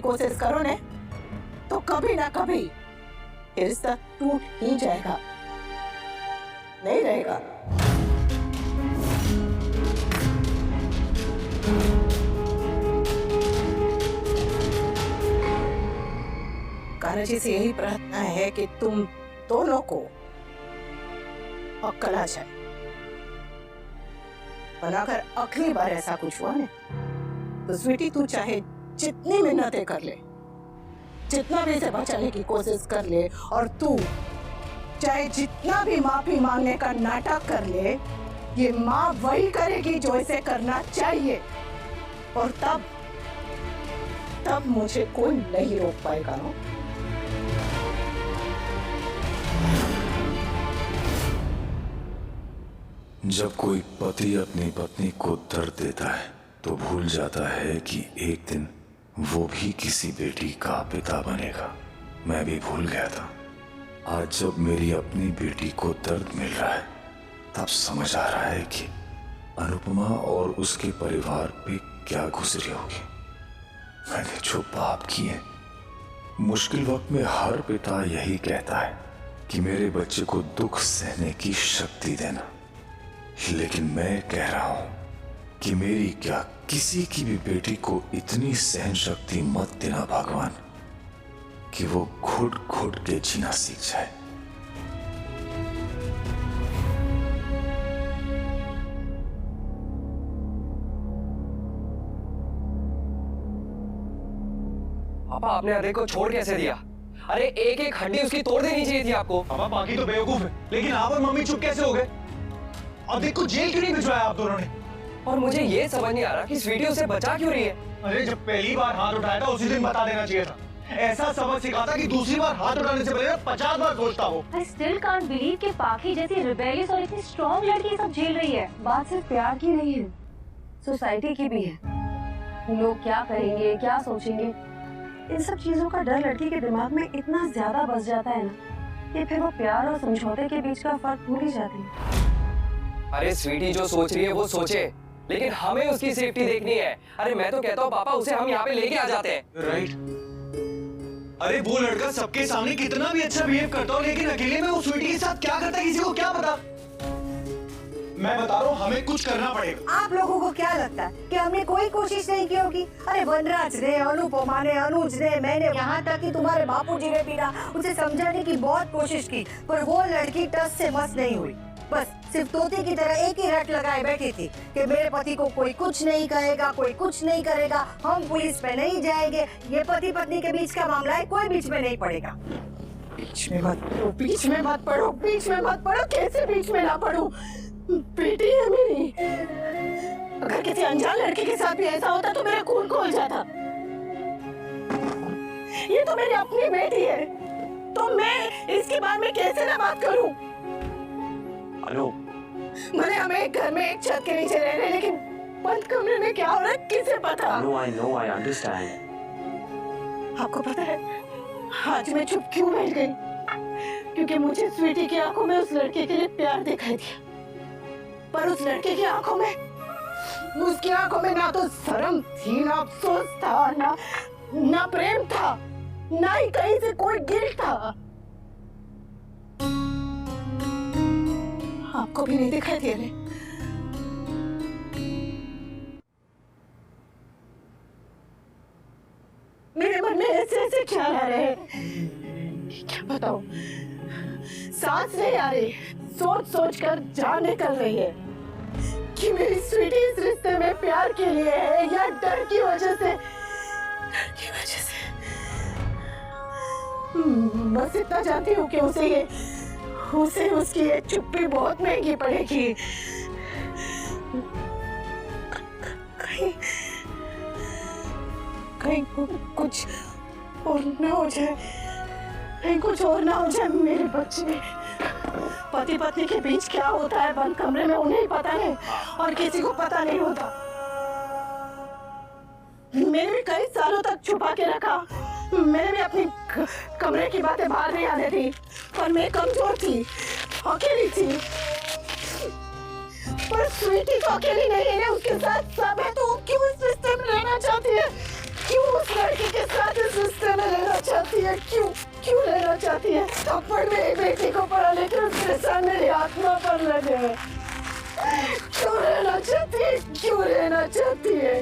कोशिश करो ने तो कभी ना कभी ये रिश्ता टूट ही जाएगा, नहीं रहेगा। कान्हा जी से यही प्रार्थना है कि तुम दोनों को अक्ल आ जाए, और अगर अगली बार ऐसा कुछ हुआ ना तो स्वीटी तू चाहे जितनी मिन्नतें कर ले, जितना भी इसे बचाने की कोशिश कर ले, और तू चाहे जितना भी माफी मांगने का नाटक कर ले, ये माँ वही करेगी जो इसे करना चाहिए, और तब मुझे कोई नहीं रोक पाएगा ना। जब कोई पति अपनी पत्नी को दर्द देता है तो भूल जाता है कि एक दिन वो भी किसी बेटी का पिता बनेगा। मैं भी भूल गया था। आज जब मेरी अपनी बेटी को दर्द मिल रहा है तब समझ आ रहा है कि अनुपमा और उसके परिवार पे क्या गुजरी होगी। मैंने जो पाप किए, मुश्किल वक्त में हर पिता यही कहता है कि मेरे बच्चे को दुख सहने की शक्ति देना, लेकिन मैं कह रहा हूं कि मेरी क्या किसी की भी बेटी को इतनी सहन शक्ति मत देना भगवान कि वो घुट घुट के जीना सीख जाए। पापा आपने अरे को छोड़ कैसे दिया? अरे एक एक हड्डी उसकी तोड़ देनी चाहिए थी आपको। पापा बाकी तो बेवकूफ है, लेकिन आप और मम्मी चुप कैसे हो गए? और देखो जेल क्यों नहीं भिजवाया आप दोनों ने? और मुझे ये समझ नहीं आ रहा कि स्वीटी उसे बचा क्यों रही है। अरे जब पहली बार हाथ उठाया था उसी दिन बता देना चाहिए था। ऐसा सबक सिखा था कि दूसरी बार हाथ उठाने से पहले 50 बार सोचता हो। I still can't believe कि पाखी जैसी रिबेलियस और इतनी स्ट्रॉन्ग लड़की सब झेल रही है। बात सिर्फ प्यार की नहीं है, सोसाइटी की भी है। लोग क्या कहेंगे, क्या सोचेंगे, इन सब चीजों का डर लड़की के दिमाग में इतना ज्यादा बस जाता है ना कि फिर वो प्यार और समझौते के बीच का फर्क भूल ही जाती है। अरे स्वीटी जो सोच रही है वो सोचे, लेकिन हमें उसकी सेफ्टी देखनी है। अरे मैं तो कहता हूँ पापा उसे हम यहाँ पे लेके आ जाते हैं। राइट। अरे वो लड़का सबके सामने कितना भी अच्छा बिहेव करता हो, लेकिन अकेले में वो स्वीटी के साथ क्या करता है किसी को क्या पता। मैं बता रहा हूँ हमें कुछ करना पड़ेगा। आप लोगों को क्या लगता है कि हमने कोई कोशिश नहीं की होगी? अरे वनराज ने, अनुपमा ने, अनुज ने, मैंने, यहाँ तक कि तुम्हारे बापूजी ने भी ना उसे समझाने की बहुत कोशिश की, पर वो लड़की टस से मस नहीं हुई। बस सिर्फ तोते की तरह एक ही रट लगाए बैठी थी कि मेरे पति को कोई कुछ नहीं कहेगा, कोई कुछ नहीं करेगा, हम पुलिस पे नहीं जाएंगे, ये पति पत्नी के बीच का मामला है, कोई बीच में नहीं पड़ेगा। बीच में मत पड़ो, बीच में मत पड़ो, बीच में मत पड़ो। कैसे बीच में ना पड़ो? बेटी है मेरी। अगर किसी अनजान लड़के के साथ भी ऐसा होता तो मेरा खून खोल जाता। ये तो मेरी अपनी बेटी है, तो मैं इसके बारे में कैसे ना बात करूं? हेलो, मैंने हमें एक घर में एक छत के नीचे रह रहे, लेकिन बंद कमरे में क्या हो रहा है किसे पता? I know, I understand. आपको पता है आज मैं चुप क्यों बैठ गई? क्योंकि मुझे स्वीटी की आंखों में उस लड़के के लिए प्यार दिखाई दिया, पर उस लड़के की आंखों में, उसकी आंखों में ना तो शर्म थी, ना अफसोस था, ना प्रेम था, ना ही कहीं से कोई गिल्ट था। आपको भी नहीं दिखाई दे रहे? मेरे मन में ऐसे ऐसे ख्याल आ रहे हैं, क्या बताऊं? सांस नहीं आ रही, सोच सोच कर जान निकल रही है कि मेरी स्वीटी इस रिश्ते में प्यार के लिए है या डर की वजह से। बस इतना जानती हूँ कि उसे उसकी ये चुप्पी बहुत महंगी पड़ेगी। कहीं कुछ और ना हो जाए, कहीं कुछ और ना हो जाए। मेरे बच्चे, पति पत्नी के बीच क्या होता है बंद कमरे में उन्हें ही पता है और किसी को पता नहीं होता। मैंने भी कई सालों तक छुपा के रखा, मैंने भी अपनी कमरे की बातें बाहर नहीं आने दी, पर मैं कमजोर थी, अकेली थी। पर स्वीटी तो अकेली नहीं है, उसके साथ सब है, तो क्यों इस रिश्ते में रहना चाहती है? क्यों उस लड़के के साथ है? क्यों क्यों लेना चाहती है? थप्पड़ मेरी बेटी को पड़ा लेकर उसके साथ मेरी आत्मा पर लगे। क्यों लेना चाहती है? क्यों लेना चाहती है?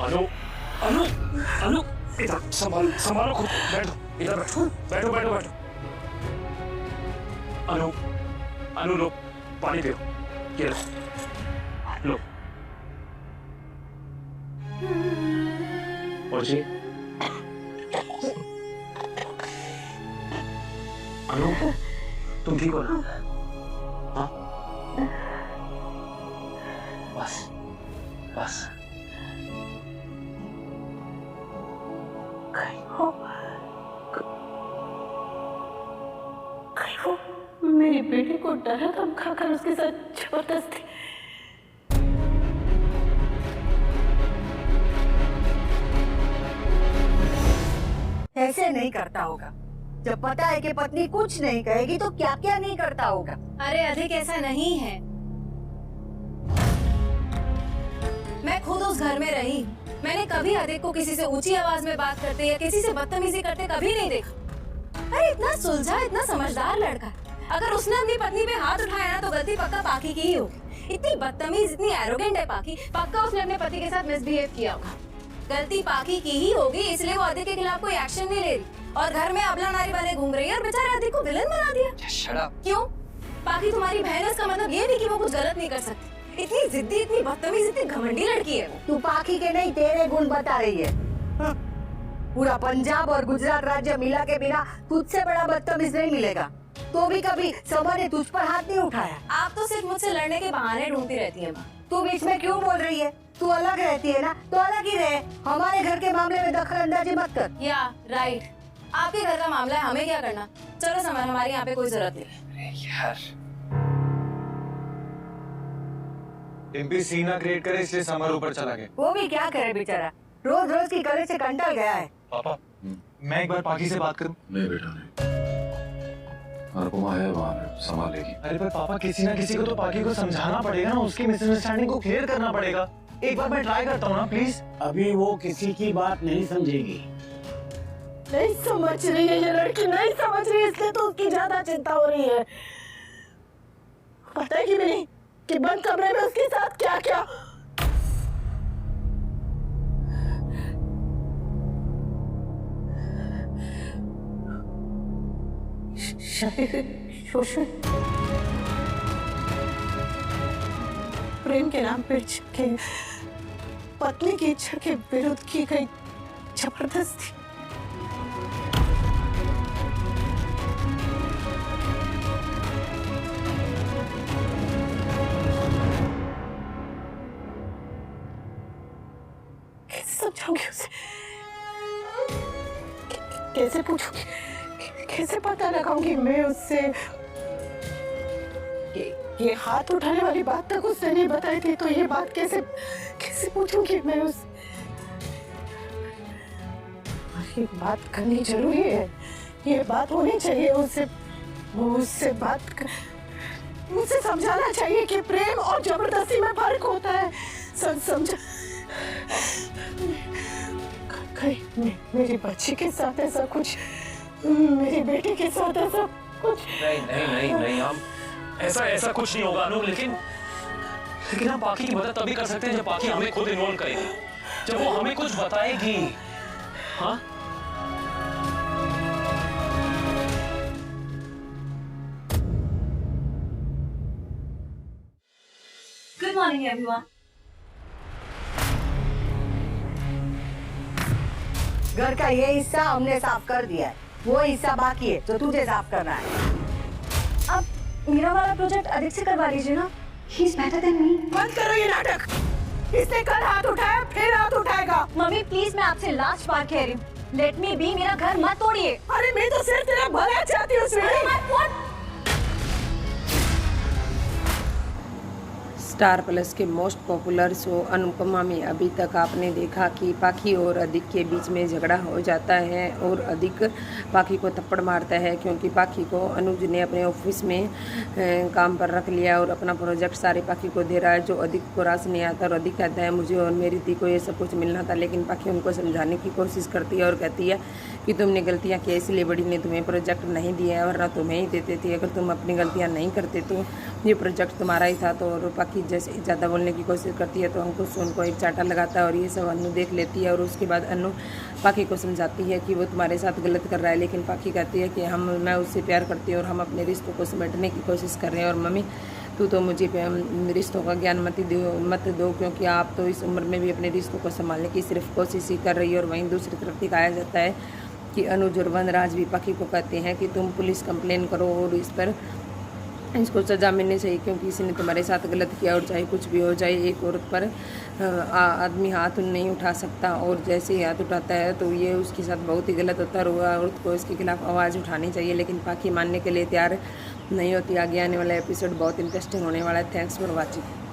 अनु अनु अनु इधर संभालो संभालो खुद बैठो इधर बैठो बैठो बैठो बैठो अनु अनु लो पानी पियो ये लो और जी अनु तुम ठीक हो ना हाँ बस बस मेरी बेटी को डरा धमकाकर उसके साथ जबरदस्ती। ऐसे नहीं करता होगा। जब पता है कि पत्नी कुछ नहीं कहेगी तो क्या क्या नहीं करता होगा। अरे अधिक ऐसा नहीं है। मैं खुद उस घर में रही, मैंने कभी अधिक को किसी से ऊंची आवाज में बात करते या किसी से बदतमीजी करते कभी नहीं देखा। अरे इतना सुलझा, इतना समझदार लड़का, अगर उसने अपनी पत्नी पे हाथ उठाया ना तो गलती पक्का पाखी की ही होगी। इतनी बदतमीज, इतनी एरोगेंट है पाखी, पक्का उसने अपने पति के साथ मिसबिहेव किया होगा। गलती पाखी की ही होगी, इसलिए वो अधिक के खिलाफ कोई एक्शन नहीं ले रही और घर में अबला नारी बने घूम रही है और बेचारे अधिक को विलन बना दिया। Shut up. क्यों? पाखी तुम्हारी बहन है, इसका मतलब ये नहीं कि वो कुछ गलत नहीं कर सकती। इतनी जिद्दी, इतनी बदतमीज, इतनी घमंडी लड़की है वो। तू पाखी के नहीं तेरे गुण बता रही है। पूरा पंजाब और गुजरात राज्य मिला के बिना तुझसे बड़ा बदतमीज नहीं मिलेगा। तो भी कभी समा ने तुझ पर हाथ नहीं उठाया। आप तो सिर्फ मुझसे लड़ने के बहाने ढूंढती रहती है माँ। तू बीच में क्यों बोल रही है? तू अलग रहती है ना, तो अलग ही रहे। हमारे घर के मामले में दखल अंदाजी मत कर। या राइट, आपके घर का मामला है, हमें क्या करना। चलो समर, हमारे यहाँ पे कोई जरूरत नहीं। अरे यार डिम्पी सीना क्रिएट करे इसलिए समर ऊपर चला गया। वो भी क्या करे बेचारा, रोज रोज की कले से कंटल गया है। पापा मैं एक बार पाकी से बात करूं? नहीं बेटा नहीं, अनुपमा है वहां पे, संभालेगी। अरे पर पापा किसी ना किसी को तो पाकी को समझाना पड़ेगा ना, उसकी मिसअंडरस्टैंडिंग को क्लियर करना पड़ेगा। एक बार मैं ट्राई करता हूँ ना प्लीज। अभी वो किसी की बात नहीं समझेगी। नहीं समझ रही है ये लड़की, नहीं समझ रही है, इसलिए तो उसकी ज्यादा चिंता हो रही है। पता है कि नहीं कि बंद कमरे में उसके साथ क्या क्या। शोषण, प्रेम के नाम पर के पत्नी की इच्छा के विरुद्ध की गई जबरदस्ती। कैसे समझाऊंगी उसे? कैसे पूछूंगी? कैसे पता लगाऊंगी मैं उससे? ये हाथ उठाने वाली बात तक उसने नहीं बताई थी, तो ये बात कैसे कैसे पूछूंगी मैं उससे? ये बात करनी जरूरी है, ये बात होनी चाहिए उससे। उससे बात कर, मुझसे समझाना चाहिए कि प्रेम और जबरदस्ती में फर्क होता है। समझा कहीं मेरी बच्ची के साथ ऐसा कुछ, मेरी बेटी के साथ ऐसा कुछ। नहीं नहीं नहीं नहीं, हम ऐसा कुछ नहीं होगा अनु। लेकिन हम पाखी की मदद तभी कर सकते हैं जब पाखी हमें खुद इन्वॉल्व करेगी, जब वो हमें कुछ बताएगी। हाँ गुड मॉर्निंग एवरीवन। घर का ये हिस्सा हमने साफ कर दिया है, वो हिस्सा बाकी है जो तुझे साफ करना है। अब मेरा वाला प्रोजेक्ट अधिक से करवा लीजिए ना, he is better than me. बंद करो ये नाटक। इसने कल हाथ उठाया, फिर हाथ उठाएगा। मम्मी प्लीज, मैं आपसे लास्ट बार कह रही हूँ, लेट मी बी, मेरा घर मत तोड़िए। अरे मैं तो सिर्फ तेरा भला चाहती हूँ स्वीटी। स्टार प्लस के मोस्ट पॉपुलर शो अनुपमा में अभी तक आपने देखा कि पाखी और अधिक के बीच में झगड़ा हो जाता है और अधिक पाखी को थप्पड़ मारता है क्योंकि पाखी को अनुज ने अपने ऑफिस में काम पर रख लिया और अपना प्रोजेक्ट सारे पाखी को दे रहा है, जो अधिक को रास नहीं आता और अधिक कहता है मुझे और मेरी दी को ये सब कुछ मिलना था। लेकिन पाखी उनको समझाने की कोशिश करती है और कहती है कि तुमने गलतियाँ की, इसलिए बड़ी ने तुम्हें प्रोजेक्ट नहीं दिया है, वरना तुम्हें ही देते थे। अगर तुम अपनी गलतियाँ नहीं करते तो ये प्रोजेक्ट तुम्हारा ही था। तो और पाखी जैसे ज़्यादा बोलने की कोशिश करती है तो अंकुश उनको एक चाटा लगाता है और ये सब अनु देख लेती है और उसके बाद अनु पाखी को समझाती है कि वो तुम्हारे साथ गलत कर रहा है। लेकिन पाखी कहती है कि मैं उससे प्यार करती हूँ और हम अपने रिश्तों को समेटने की कोशिश कर रहे हैं और मम्मी तू तो मुझे रिश्तों का ज्ञान मत दो क्योंकि आप तो इस उम्र में भी अपने रिश्तों को संभालने की सिर्फ कोशिश ही कर रही है। और वहीं दूसरी तरफ दिखाया जाता है कि अनुज और वनराज भी पाखी को कहते हैं कि तुम पुलिस कंप्लेन करो और इसको सज़ा मिलनी चाहिए क्योंकि इसने तुम्हारे साथ गलत किया और चाहे कुछ भी हो जाए एक औरत पर आदमी हाथ नहीं उठा सकता और जैसे ही हाथ उठाता है तो ये उसके साथ बहुत ही गलत होता है। औरत को इसके खिलाफ आवाज़ उठानी चाहिए लेकिन पाखी मानने के लिए तैयार नहीं होती। आगे आने वाला एपिसोड बहुत इंटरेस्टिंग होने वाला है। Thanks for watching.